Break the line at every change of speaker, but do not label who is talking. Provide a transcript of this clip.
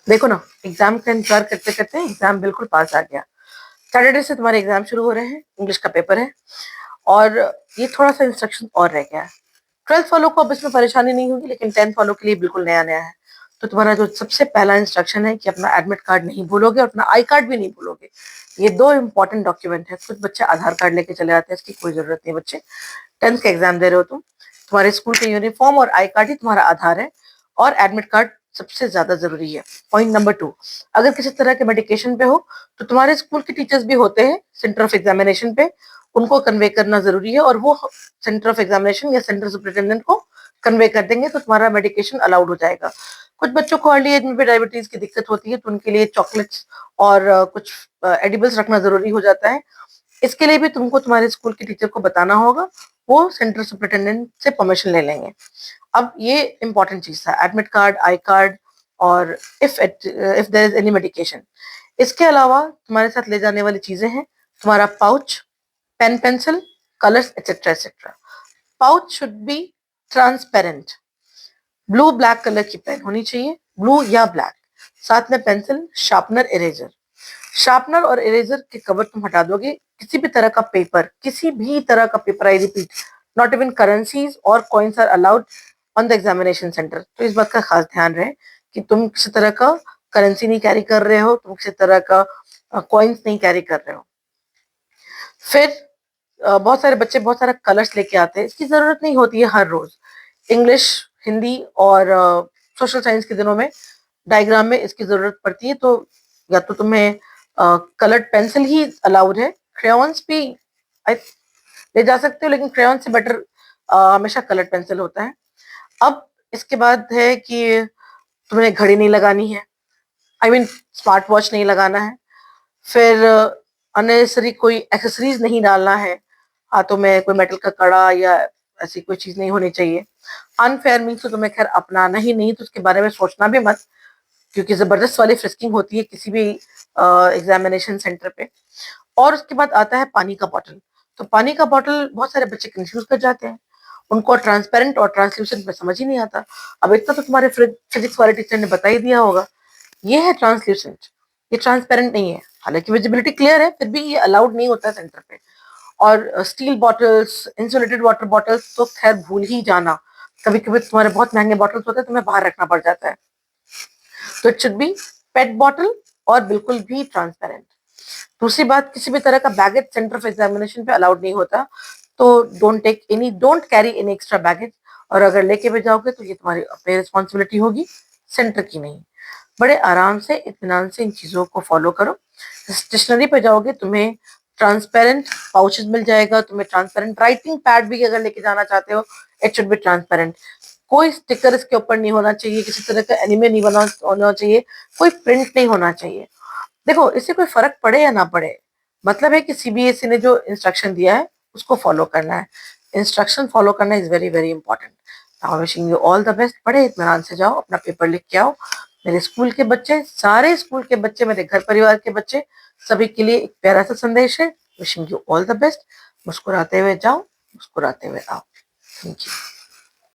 देखो ना, एग्जाम का इंतजार करते करते एग्जाम बिल्कुल पास आ गया। सैटरडे से तुम्हारे एग्जाम शुरू हो रहे हैं, इंग्लिश का पेपर है और ये थोड़ा सा इंस्ट्रक्शन और रह गया है। 12th वालों को अब इसमें परेशानी नहीं होगी, लेकिन 10th वालों के लिए बिल्कुल नया नया है। तो तुम्हारा जो सबसे पहला इंस्ट्रक्शन है कि अपना एडमिट कार्ड नहीं भूलोगे और अपना आई कार्ड भी नहीं भूलोगे। ये दो इंपॉर्टेंट डॉक्यूमेंट है। कुछ बच्चे आधार कार्ड लेके चले आते हैं, इसकी कोई जरूरत नहीं। बच्चे 10th का एग्जाम दे रहे हो तुम, तुम्हारे स्कूल के यूनिफॉर्म और आई कार्ड ही तुम्हारा आधार है, और एडमिट कार्ड सबसे ज्यादा जरूरी है। पॉइंट नंबर 2, अगर किसी तरह के मेडिकेशन पे हो तो तुम्हारे स्कूल के टीचर्स भी होते हैं सेंटर ऑफ एग्जामिनेशन पे, उनको कन्वे करना जरूरी है, और वो सेंटर ऑफ एग्जामिनेशन या सेंटर सुपरिटेंडेंट को कन्वे कर देंगे तो तुम्हारा मेडिकेशन अलाउड हो जाएगा। कुछ बच्चों को अर्ली एज में भी डायबिटीज की दिक्कत होती है, तो उनके लिए चॉकलेट्स और कुछ एडिबल्स रखना जरूरी हो जाता है। इसके लिए भी तुमको तुम्हारे स्कूल के टीचर को बताना होगा, वो सेंटर सुपरिटेंडेंट से परमिशन ले लेंगे। अब ये इंपॉर्टेंट चीज था, एडमिट कार्ड, आई कार्ड, और if there is any medication. इसके अलावा तुम्हारे साथ ले जाने वाली चीजें हैं तुम्हारा pouch, pen pencil, colours, etcetera etcetera. Pouch should be transparent, blue black colour की पेन होनी चाहिए, ब्लू या ब्लैक। साथ में पेंसिल, शार्पनर, इरेजर। शार्पनर और इरेजर के कवर तुम हटा दोगे। किसी भी तरह का पेपर, किसी भी तरह का paper, I repeat, not even currencies और coins are allowed on the examination centre. तो इस बात का खास ध्यान रहे कि तुम किसी तरह का करेंसी नहीं कैरी कर रहे हो, तुम किसी तरह का कॉइन्स नहीं कैरी कर रहे हो। फिर बहुत सारे बच्चे बहुत सारा कलर्स लेके आते हैं, इसकी जरूरत नहीं होती है हर रोज। इंग्लिश, हिंदी और सोशल साइंस के दिनों में डायग्राम में इसकी जरूरत पड़ती है, तो या तो तुम्हें कलर्ड पेंसिल ही अलाउड है। क्रेयॉन्स भी ले जा सकते हो, लेकिन क्रेयॉन से बेटर हमेशा कलर्ड पेंसिल होता है। अब इसके बाद है कि तुम्हें घड़ी नहीं लगानी है, आई मीन स्मार्ट वॉच नहीं लगाना है। फिर अननेसेसरी कोई एक्सेसरीज नहीं डालना है, हाथों में कोई मेटल का कड़ा या ऐसी कोई चीज नहीं होनी चाहिए। अनफेयर मीन्स तो तुम्हें खैर अपनाना ही नहीं, तो उसके बारे में सोचना भी मत, क्योंकि जबरदस्त वाली फ्रिस्किंग होती है किसी भी एग्जामिनेशन सेंटर पे। और उसके बाद आता है पानी का बॉटल। तो पानी का बॉटल बहुत सारे बच्चे कंफ्यूज कर जाते हैं, उनको ट्रांसपेरेंट और ट्रांसल्यूसेंट में समझ ही नहीं आता। अब इतना तो तुम्हारे फिजिक्स वाले टीचर ने बता ही दिया होगा, ये है ट्रांसल्यूसेंट, ये ट्रांसपेरेंट नहीं है। हालांकि विजिबिलिटी क्लियर है, फिर भी ये अलाउड नहीं होता है सेंटर पे। और steel bottles, insulated water bottles तो खैर भूल ही जाना। कभी कभी तुम्हारे बहुत महंगे बॉटल्स होते हैं, तुम्हें बाहर रखना पड़ जाता है। तो it should be pet bottle और बिल्कुल भी ट्रांसपेरेंट। दूसरी बात, किसी भी तरह का बैगेज सेंटर ऑफ एग्जामिनेशन पे अलाउड नहीं होता, तो don't carry any extra baggage. और अगर लेके भी जाओगे तो ये तुम्हारी अपनी रिस्पॉन्सिबिलिटी होगी, सेंटर की नहीं। बड़े आराम से, इत्मीनान से इन चीजों को फॉलो करो। स्टेशनरी पे जाओगे तुम्हें ट्रांसपेरेंट पाउचेस मिल जाएगा, तुम्हें ट्रांसपेरेंट राइटिंग पैड भी अगर लेके जाना चाहते हो, इट शुड बी ट्रांसपेरेंट। कोई स्टिकर इसके ऊपर नहीं होना चाहिए, किसी तरह का एनिमे नहीं बना होना चाहिए, कोई प्रिंट नहीं होना चाहिए। देखो, इससे कोई फर्क पड़े या ना पड़े, मतलब है कि सीबीएसई ने जो इंस्ट्रक्शन दिया है उसको फॉलो करना है। इंस्ट्रक्शन फॉलो करना is very very important. Now wishing you all the best. बड़े इत्मीनान से जाओ, अपना पेपर लिख के आओ। मेरे स्कूल के बच्चे, सारे स्कूल के बच्चे, मेरे घर परिवार के बच्चे, सभी के लिए एक प्यारा सा संदेश है, wishing you all the best. मुस्कुराते हुए जाओ, मुस्कुराते हुए आओ। Thank you.